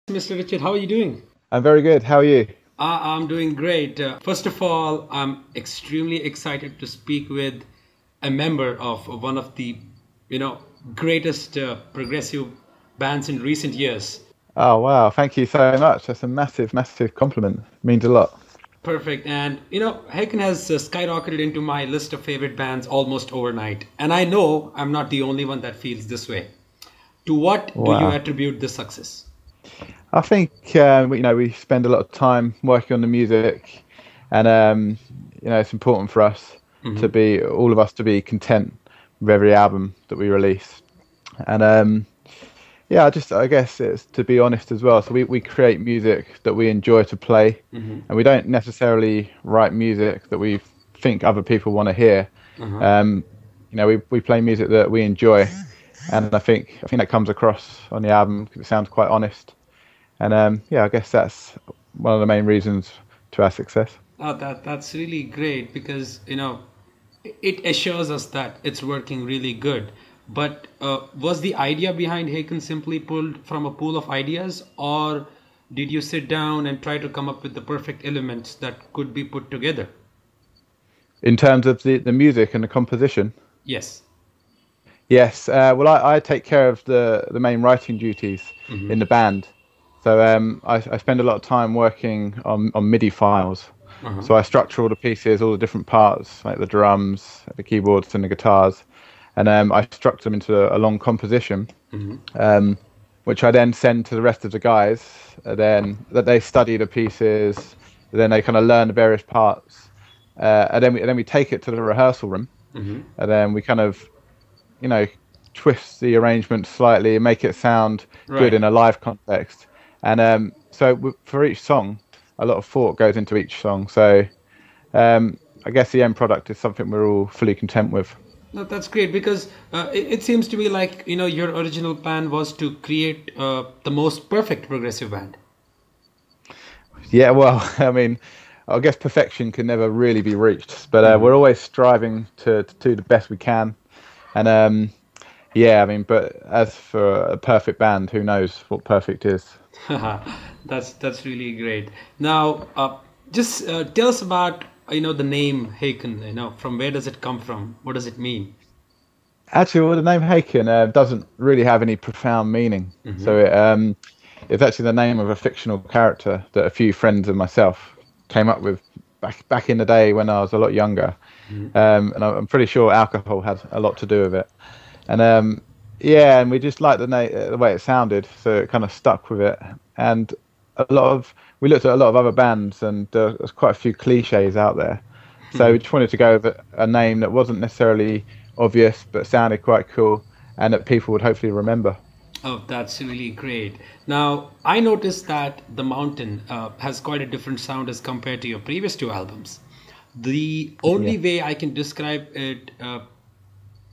Mr. Richard, how are you doing? I'm very good. How are you? I'm doing great. First of all, I'm extremely excited to speak with a member of one of the, you know, greatest progressive bands in recent years. Oh, wow. Thank you so much. That's a massive, massive compliment. Means a lot. Perfect. And, Haken has skyrocketed into my list of favorite bands almost overnight. And I know I'm not the only one that feels this way. To what do you Wow. attribute this success? I think we spend a lot of time working on the music, and it's important for us to Hmm. be all of us to be content with every album that we release. And yeah, I guess it's to be honest as well. So we create music that we enjoy to play, Hmm. and we don't necessarily write music that we think other people want to hear. Uh-huh. Um, we play music that we enjoy, and I think that comes across on the album 'cause it sounds quite honest. And yeah, I guess that's one of the main reasons to our success. Oh, that's really great because it assures us that it's working really good. But was the idea behind Haken simply pulled from a pool of ideas, or did you sit down and try to come up with the perfect elements that could be put together? In terms of the music and the composition, Yes. yes. Well, I take care of the main writing duties Mm-hmm. in the band. So I spend a lot of time working on MIDI files. Uh-huh. So I structure all the pieces, all the different parts, like the drums, the keyboards, and the guitars, and I structure them into a long composition, Mm-hmm. um, which I then send to the rest of the guys. Then that they study the pieces, then they kind of learn the various parts, and then we take it to the rehearsal room, Mm-hmm. and then we kind of you know, twist the arrangement slightly and make it sound good Right. in a live context. And for each song, a lot of thought goes into each song. So I guess the end product is something we're all fully content with. No, that's great because it seems to me like your original plan was to create the most perfect progressive band. Yeah, well, I mean, I guess perfection can never really be reached, but Mm-hmm. we're always striving to do the best we can. And yeah, I mean, but as for a perfect band, who knows what perfect is? That's really great. Now, just tell us about the name Haken. From where does it come from? What does it mean? Actually, well, the name Haken doesn't really have any profound meaning. Hmm. So it's actually the name of a fictional character that a few friends of myself came up with back in the day when I was a lot younger. Hmm. And I'm pretty sure alcohol had a lot to do with it. And yeah, and we just liked the way it sounded, so it kind of stuck with it. And we looked at a lot of other bands, and there's quite a few cliches out there. So we just wanted to go with a name that wasn't necessarily obvious, but sounded quite cool, and that people would hopefully remember. Oh, that's really great. Now, I noticed that The Mountain has quite a different sound as compared to your previous two albums. The Yeah. only way I can describe it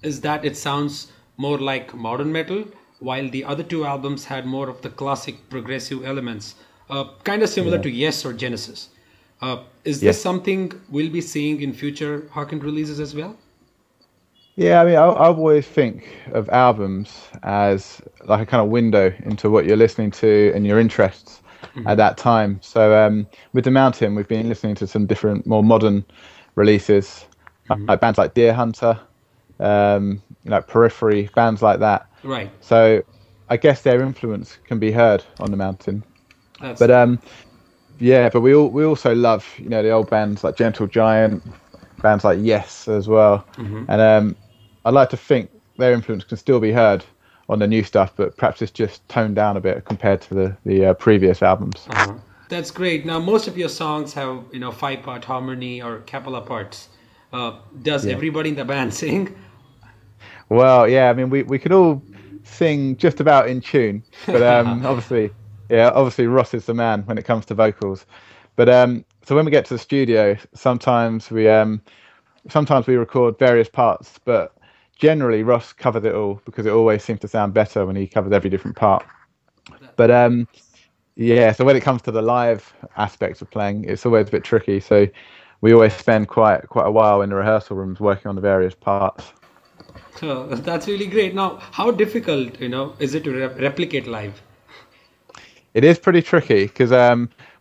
is that it sounds more like modern metal, while the other two albums had more of the classic progressive elements, kind of similar Yeah. to Yes or Genesis. Is this Yes. something we'll be seeing in future Hawken releases as well? Yeah, I mean, I always think of albums as like a kind of window into what you're listening to and your interests at Hmm. that time. So with The Mountain, we've been listening to some different, more modern releases, Hmm. like bands like Deer Hunter, Periphery, bands like that. Right. So I guess their influence can be heard on The Mountain. That's But yeah, but we also love the old bands like Gentle Giant, bands like Yes as well, mhm. and I'd like to think their influence can still be heard on the new stuff, but perhaps it's just toned down a bit compared to the previous albums. Uh-huh. That's great. Now, most of your songs have, five-part harmony or cappella parts. Does Yeah. everybody in the band sing? Well, yeah, I mean we could all sing just about in tune, but obviously Ross is the man when it comes to vocals. But so when we get to the studio, sometimes we record various parts, but generally Ross covers it all because it always seems to sound better when he covers every different part. But yeah, so when it comes to the live aspects of playing, it's always a bit tricky. So we always spend quite a while in the rehearsal rooms working on the various parts. That's really great. Now, how difficult, is it to replicate live? It is pretty tricky because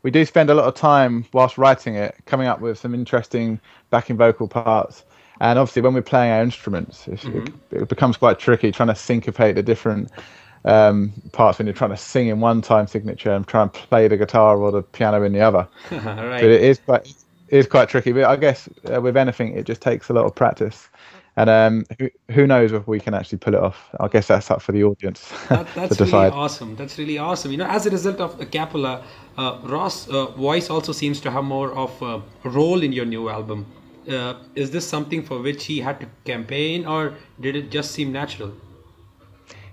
we do spend a lot of time whilst writing it, coming up with some interesting backing vocal parts. And obviously, when we're playing our instruments, it becomes quite tricky trying to syncopate the different parts when you're trying to sing in one time signature and try and play the guitar or the piano in the other. Right. So it is quite tricky. But I guess with anything, it just takes a lot of practice. And who knows if we can actually pull it off? I guess that's up for the audience That's to really decide. awesome. That's really awesome. You know, as a result of a cappella, Ross' voice also seems to have more of a role in your new album. Is this something for which he had to campaign, or did it just seem natural?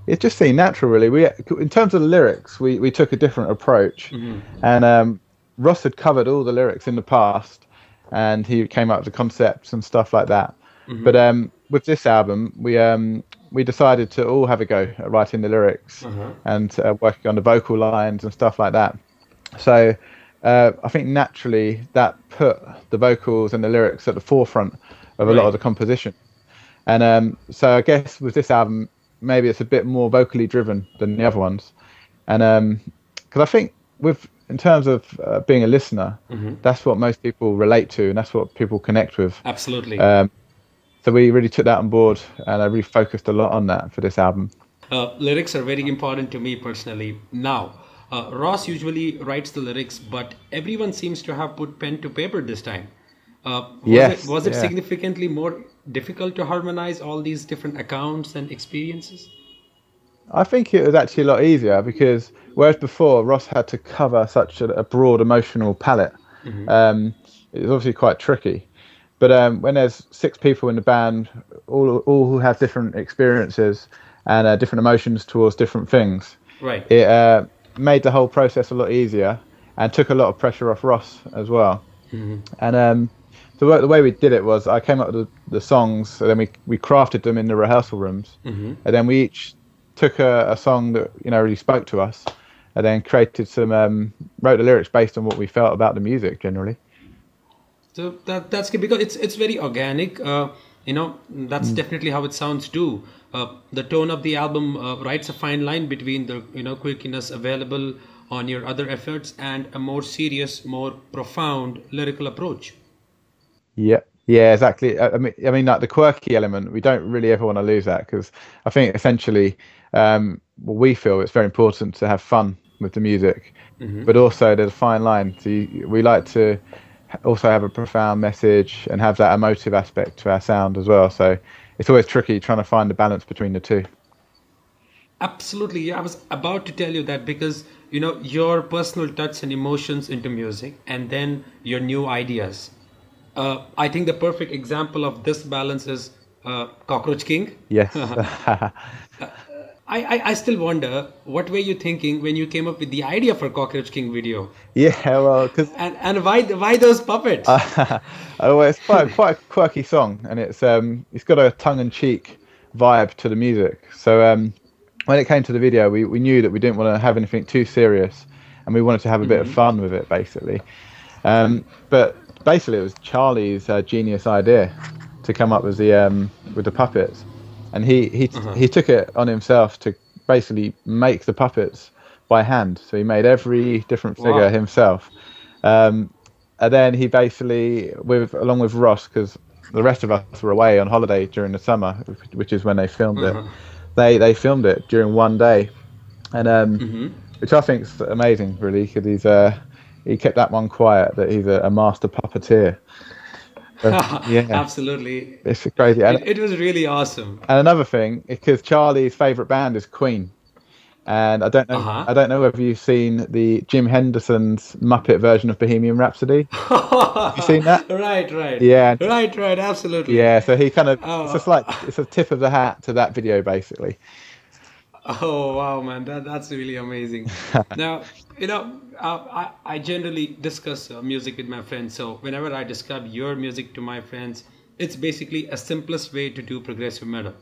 It just seemed natural, really. In terms of the lyrics, we took a different approach, and Ross had covered all the lyrics in the past, and he came up with the concepts and stuff like that. But with this album, we decided to all have a go at writing the lyrics and working on the vocal lines and stuff like that. So I think naturally that put the vocals and the lyrics at the forefront of a lot of the composition. And so I guess with this album, maybe it's a bit more vocally driven than the other ones. And because I think in terms of being a listener, that's what most people relate to, and that's what people connect with. Absolutely. So we really took that on board, and I really focused a lot on that for this album. Lyrics are very important to me personally. Now, Ross usually writes the lyrics, but everyone seems to have put pen to paper this time. Was it significantly more difficult to harmonize all these different accounts and experiences? I think it was actually a lot easier because whereas before Ross had to cover such a broad emotional palette, it was obviously quite tricky. But when there's 6 people in the band, all who have different experiences and different emotions towards different things, right, it made the whole process a lot easier and took a lot of pressure off Ross as well. And the way we did it was I came up with the songs, and then we crafted them in the rehearsal rooms, and then we each took a song that really spoke to us, and then created wrote the lyrics based on what we felt about the music generally. So that's good because it's very organic. That's definitely how it sounds too. The tone of the album writes a fine line between the quirkiness available on your other efforts and a more serious, more profound lyrical approach. Yeah, exactly. I mean, like the quirky element, we don't really ever want to lose that because I think essentially, we feel it's very important to have fun with the music, but also there's a fine line. So we like to also have a profound message and have that emotive aspect to our sound as well. So it's always tricky trying to find the balance between the two. Absolutely. Yeah, I was about to tell you that because, your personal touch and emotions into music and then your new ideas. I think the perfect example of this balance is Cockroach King. Yes. I still wonder, what were you thinking when you came up with the idea for Cockroach King video? Yeah, well, because and why those puppets? Well, it's quite a quirky song, and it's got a tongue-in-cheek vibe to the music. So when it came to the video, we knew that we didn't want to have anything too serious, and we wanted to have a bit of fun with it, basically. But basically, it was Charlie's genius idea to come up with the puppets. And he took it on himself to basically make the puppets by hand. So he made every different figure himself. And then he basically, along with Ross, because the rest of us were away on holiday during the summer, which is when they filmed it. They filmed it during one day, and which I think is amazing, really, because he kept that one quiet. That he's a master puppeteer. Yeah, absolutely. It's crazy. It was really awesome. And another thing, because Charlie's favourite band is Queen, and I don't know whether you've seen the Jim Henderson's Muppet version of Bohemian Rhapsody. Have you seen that? Right. Yeah. Right. Absolutely. Yeah. So he kind of it's a tip of the hat to that video, basically. Oh wow, man, that's really amazing. Now, I generally discuss music with my friends. So whenever I describe your music to my friends, it's basically a simplest way to do progressive metal.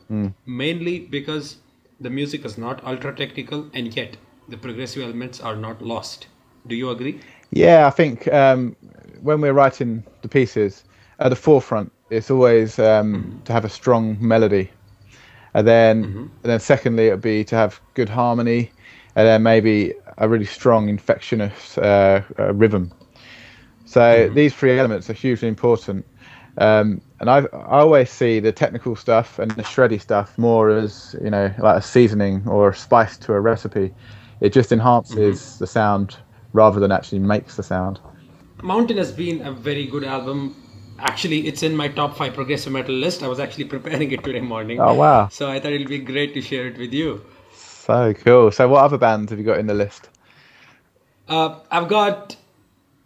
Mainly because the music is not ultra technical, and yet the progressive elements are not lost. Do you agree? Yeah, I think when we're writing the pieces, at the forefront, it's always to have a strong melody. And then secondly, it would be to have good harmony, and then maybe a really strong, infectious rhythm. So these three elements are hugely important. And I always see the technical stuff and the shreddy stuff more as, you know, like a seasoning or a spice to a recipe. It just enhances the sound rather than actually makes the sound. Mountain has been a very good album. Actually, it's in my top 5 progressive metal list. I was actually preparing it today morning. Oh, wow. So I thought it'll be great to share it with you. So cool. So what other bands have you got in the list? I've got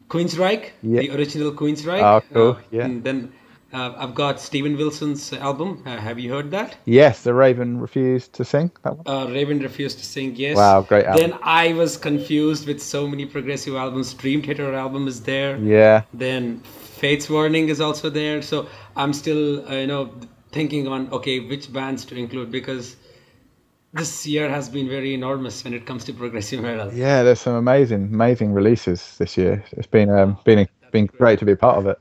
Queensryche, Yeah. the original Queensryche. Oh, cool. Yeah. And then I've got Steven Wilson's album. Have you heard that? Yes, The Raven Refused to Sing. That one? Raven Refused to Sing, yes. Wow, great album. Then I was confused with so many progressive albums. Dream Theater album is there. Yeah. Then Fate's Warning is also there. So I'm still, thinking on, okay, which bands to include, because this year has been very enormous when it comes to progressive metal. Yeah, there's some amazing releases this year. It's been great to be a part of it.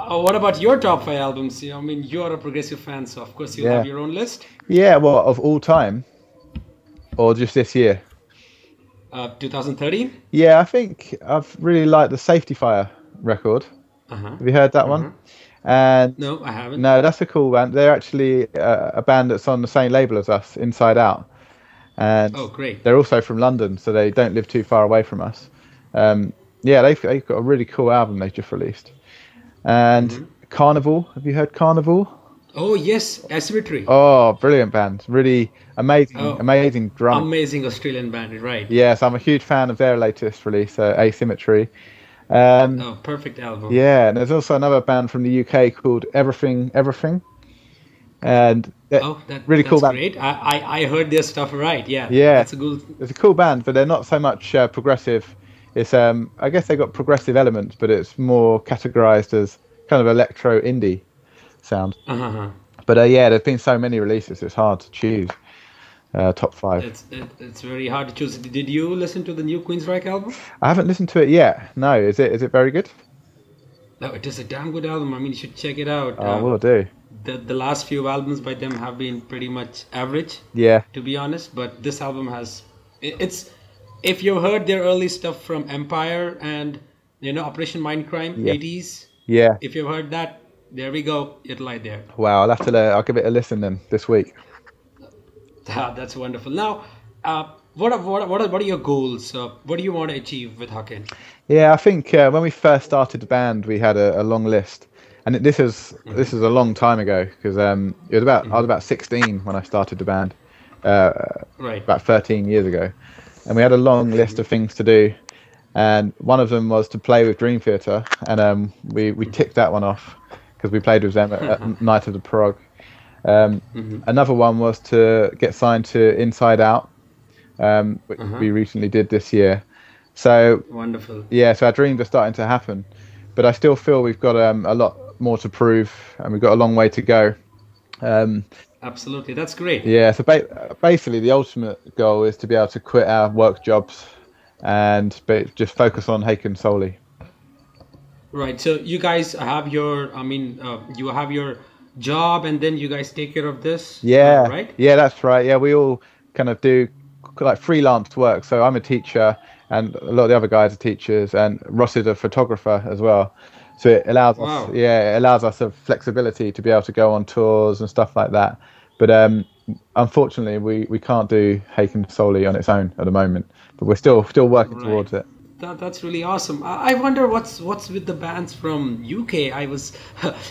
What about your top 5 albums? I mean, you're a progressive fan, so of course you'll have your own list. Yeah, well, of all time, or just this year? 2013? Yeah, I think I've really liked the Safety Fire record. Have you heard that one? And no, I haven't. No, that's a cool band. They're actually a band that's on the same label as us, Inside Out. And great. They're also from London, so they don't live too far away from us. Yeah, they've got a really cool album they just released. And Carnival, have you heard Carnival? Oh yes, Asymmetry. Oh, brilliant band. Really amazing drum. Amazing Australian band, right. Yes, I'm a huge fan of their latest release, Asymmetry. Perfect album. Yeah, and there's also another band from the UK called Everything. And really cool band. Great. I heard their stuff, right. Yeah. It's a cool band, but they're not so much progressive. It's I guess they got progressive elements, but it's more categorized as kind of electro indie sound. But yeah, there's been so many releases, it's hard to choose top 5. It's very hard to choose. Did you listen to the new Queensryche album? I haven't listened to it yet. No, is it very good? No, it is a damn good album. I mean, you should check it out. Oh, will do. The last few albums by them have been pretty much average. Yeah. To be honest, but this album has it's. If you've heard their early stuff from Empire and Operation Mindcrime 80s, if you've heard that, there we go. It'll lie there. Wow, I'll give it a listen then this week. That's wonderful. Now, what are your goals? What do you want to achieve with Haken? Yeah, I think when we first started the band, we had a long list, and this is a long time ago because I was about 16 when I started the band, about 13 years ago. And we had a long list of things to do, and one of them was to play with Dream Theater, and we ticked that one off because we played with them at Night of the Prog. Another one was to get signed to Inside Out, which we recently did this year. So wonderful. Yeah, so our dreams are starting to happen, but I still feel we've got a lot more to prove, and we've got a long way to go. Absolutely, that's great. Yeah, so basically the ultimate goal is to be able to quit our work jobs and just focus on Haken solely. Right, so you guys have your, you have your job and then you guys take care of this? Yeah, right? Yeah, that's right. Yeah, we all kind of do like freelance work. So I'm a teacher and a lot of the other guys are teachers, and Ross is a photographer as well. So it allows us, it allows us a flexibility to be able to go on tours and stuff like that. But unfortunately, we can't do Haken solely on its own at the moment. But we're still working towards it. That's really awesome. I wonder what's with the bands from UK. I was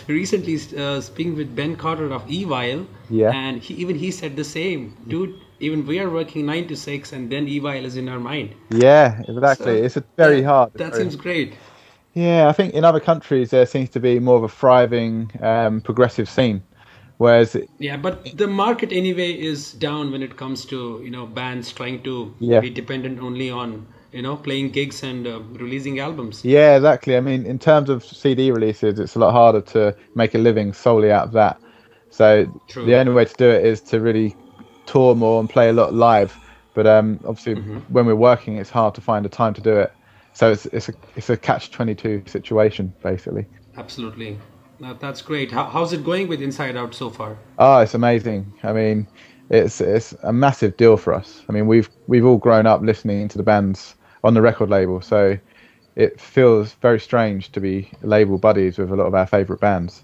recently speaking with Ben Carter of Evil, and he said the same. Dude, even we are working 9 to 6, and then Evil is in our mind. Yeah, exactly. So it's very hard. That seems great. Yeah, I think in other countries there seems to be more of a thriving progressive scene, whereas but the market anyway is down when it comes to bands trying to be dependent only on playing gigs and releasing albums. Yeah, exactly. I mean, in terms of CD releases, it's a lot harder to make a living solely out of that. So the only way to do it is to really tour more and play a lot live. But obviously, when we're working, it's hard to find the time to do it. So it's a catch-22 situation, basically. Absolutely. That's great. How's it going with Inside Out so far? Oh, it's amazing. I mean, it's a massive deal for us. I mean, we've all grown up listening to the bands on the record label, so it feels very strange to be label buddies with a lot of our favourite bands.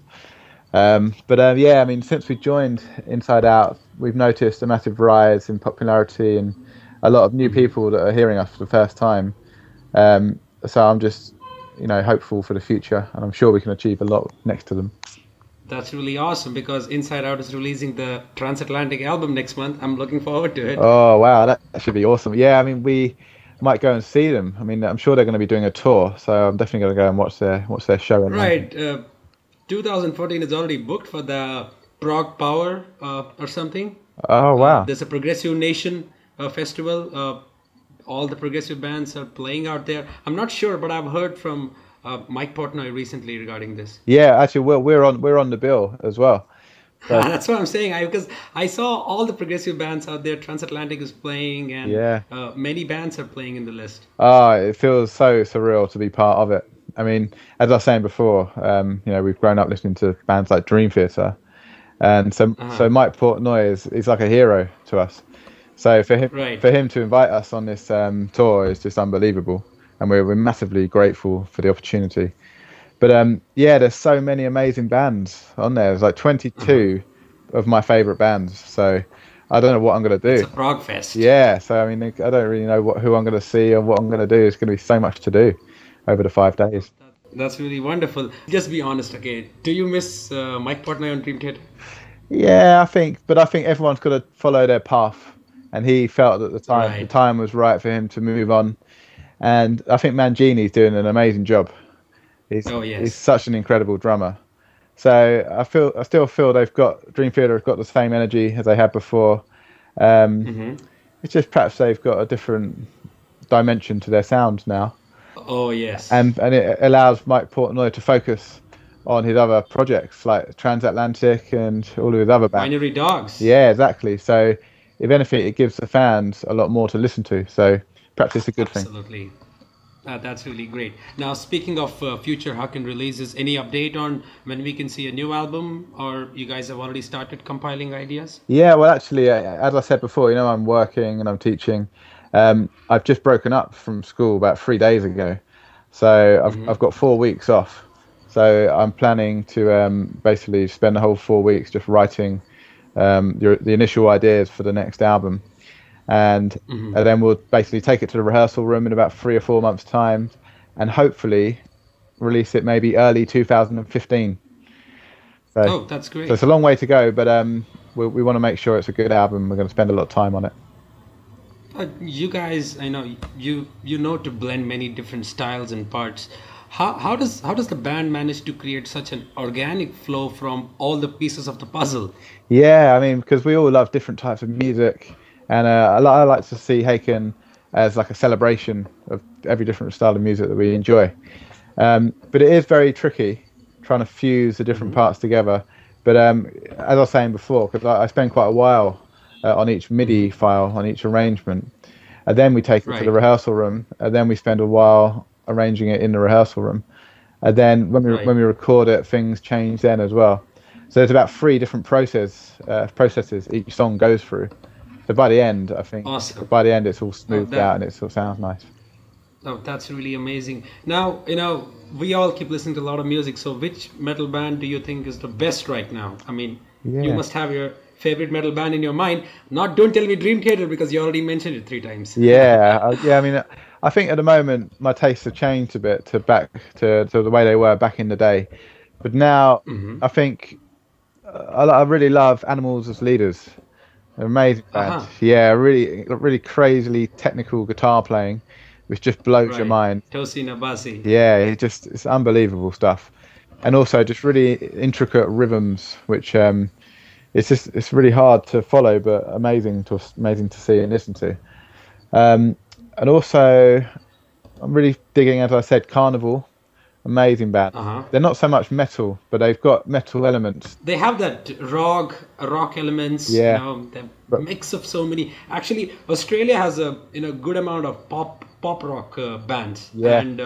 Yeah, I mean, since we joined Inside Out, we've noticed a massive rise in popularity and a lot of new people that are hearing us for the first time. So I'm just, hopeful for the future, and I'm sure we can achieve a lot next to them. That's really awesome, because Inside Out is releasing the Transatlantic album next month. I'm looking forward to it. Oh, wow, that should be awesome. Yeah, I mean, we might go and see them. I mean, I'm sure they're going to be doing a tour, so I'm definitely going to go and watch their show. Right. 2014 is already booked for the Prog Power or something. Oh, wow. There's a Progressive Nation festival. All the progressive bands are playing out there. I'm not sure, but I've heard from Mike Portnoy recently regarding this. Yeah, actually, we're on the bill as well. So. That's what I'm saying. Because I saw all the progressive bands out there. Transatlantic is playing, and many bands are playing in the list. Oh, it feels so surreal to be part of it. I mean, as I was saying before, we've grown up listening to bands like Dream Theater, and so Mike Portnoy is like a hero to us. So for him to invite us on this tour is just unbelievable, and we're massively grateful for the opportunity. But there's so many amazing bands on there. There's like 22 of my favourite bands. So I don't know what I'm going to do. It's a prog fest. Yeah. So I mean, I don't really know who I'm going to see or what I'm going to do. It's going to be so much to do over the 5 days. That's really wonderful. Just be honest, okay? Do you miss Mike Portnoy on Dream Theater? Yeah, I think everyone's got to follow their path, and he felt that the time was right for him to move on. And I think Mangini's doing an amazing job. He's such an incredible drummer. So I still feel Dream Theater have got the same energy as they had before. It's just perhaps they've got a different dimension to their sound now. Oh yes. And it allows Mike Portnoy to focus on his other projects like Transatlantic and all of his other bands. Binary Dogs. Yeah, exactly. So if anything, it gives the fans a lot more to listen to. So perhaps it's a good thing. Absolutely. That's really great. Now, speaking of future Haken releases, any update on when we can see a new album, or you guys have already started compiling ideas? Yeah, well, actually, as I said before, I'm working and I'm teaching. I've just broken up from school about 3 days ago, so I've got 4 weeks off. So I'm planning to basically spend the whole 4 weeks just writing the initial ideas for the next album. And then we'll basically take it to the rehearsal room in about 3 or 4 months' time, and hopefully release it maybe early 2015. So, that's great. So it's a long way to go, but we want to make sure it's a good album. We're going to spend a lot of time on it. You guys, I know you know to blend many different styles and parts. How does the band manage to create such an organic flow from all the pieces of the puzzle? Yeah, I mean, because we all love different types of music. And I like to see Haken as like a celebration of every different style of music that we enjoy. But it is very tricky trying to fuse the different parts together. But as I was saying before, because I spend quite a while on each MIDI file, on each arrangement. And then we take it to the rehearsal room. And then we spend a while arranging it in the rehearsal room. And then when we record it, things change then as well. So there's about 3 different processes each song goes through. So by the end, I think, by the end, it's all smoothed out and it sort of sounds nice. Oh, that's really amazing. Now, we all keep listening to a lot of music. So which metal band do you think is the best right now? I mean, you must have your favorite metal band in your mind. Don't tell me Dream Theater, because you already mentioned it 3 times. Yeah. I mean, I think at the moment, my tastes have changed a bit to the way they were back in the day. But now, I think I really love Animals as Leaders. Amazing band. Yeah, really crazily technical guitar playing, which just blows your mind. Tosi Nabasi. Yeah, it's unbelievable stuff. And also just really intricate rhythms, which it's really hard to follow, but amazing to see and listen to. And also, I'm really digging, as I said, Carnival. Amazing band. They're not so much metal, but they've got metal elements. They have that rock elements. Yeah. The mix of so many. Actually, Australia has a good amount of pop rock bands. Yeah. And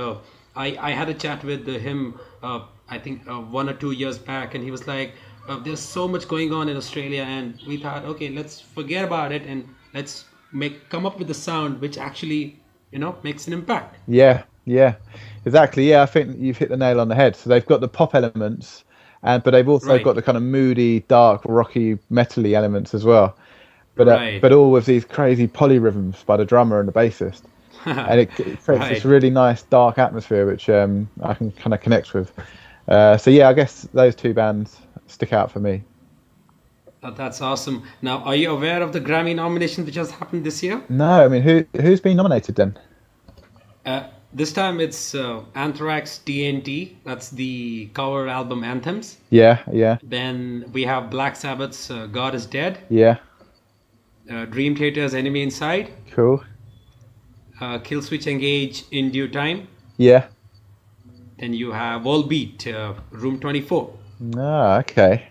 I had a chat with him. I think 1 or 2 years back, and he was like, there's so much going on in Australia, and we thought, okay, let's forget about it and let's come up with a sound which actually, makes an impact. Yeah, yeah, exactly. Yeah, I think you've hit the nail on the head. So they've got the pop elements, but they've also Right. got the kind of moody, dark, rocky, metally elements as well. Right. But all with these crazy polyrhythms by the drummer and the bassist, and it creates this Right. really nice dark atmosphere which I can kind of connect with. So yeah, I guess those two bands stick out for me. That's awesome. Now, are you aware of the Grammy nomination which has happened this year? No, I mean who's been nominated then? This time it's Anthrax TNT. That's the cover album anthems. Yeah, yeah, Then we have Black Sabbath's God is Dead. yeah. Dream Theater's Enemy Inside. Cool. Killswitch Engage In Due Time. Yeah. Then you have Volbeat, Room 24. Ah, okay.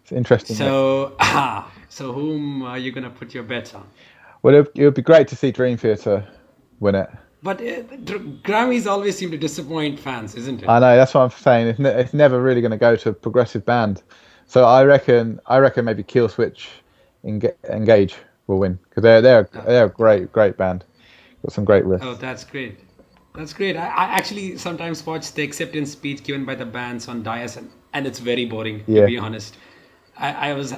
It's interesting. So, so whom are you gonna put your bets on? Well, it would be great to see Dream Theater win it. But Grammys always seem to disappoint fans, isn't it? I know, that's what I'm saying. It's never really going to go to a progressive band. So I reckon maybe Killswitch Engage will win because they're a great band. Got some great riffs. Oh, that's great. That's great. I actually sometimes watch the acceptance speech given by the bands on dais, and it's very boring, Yeah. to be honest. I was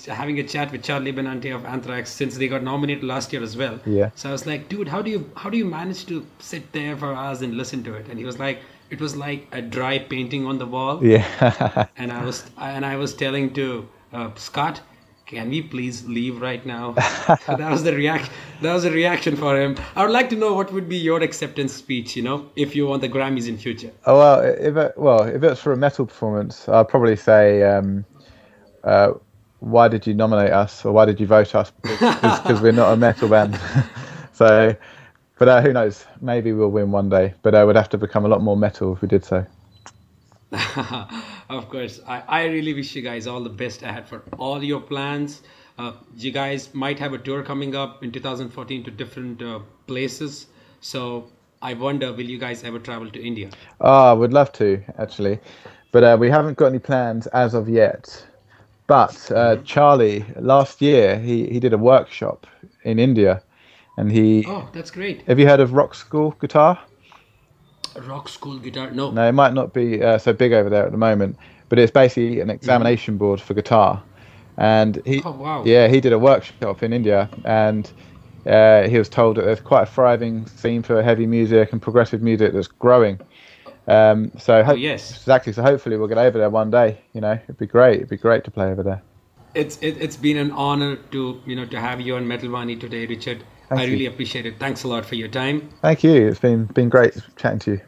having a chat with Charlie Benante of Anthrax since they got nominated last year as well. Yeah. So I was like, dude, how do you manage to sit there for hours and listen to it? And he was like, it was like a dry painting on the wall. Yeah. And I was telling to Scott, can we please leave right now? So that was the reaction for him. I would like to know what would be your acceptance speech, if you want the Grammys in future. Oh well, if it's for a metal performance, I'd probably say, why did you nominate us, or why did you vote us? Because we're not a metal band. So, but who knows? Maybe we'll win one day. But I would have to become a lot more metal if we did so. Of course, I really wish you guys all the best ahead for all your plans. You guys might have a tour coming up in 2014 to different places. So I wonder, will you guys ever travel to India? I would love to actually, but we haven't got any plans as of yet. But Charlie, last year he did a workshop in India, and Oh, that's great. Have you heard of Rock School Guitar? Rock school guitar? No. No, it might not be so big over there at the moment, but it's basically an examination board for guitar. And Oh, wow. he did a workshop in India, and he was told that there's quite a thriving scene for heavy music and progressive music that's growing. Yes. Exactly. So hopefully we'll get over there one day. It'd be great. It'd be great to play over there. It's been an honor to to have you on Metal Vani today, Richard. I really appreciate it. Thanks a lot for your time. Thank you. It's been great chatting to you.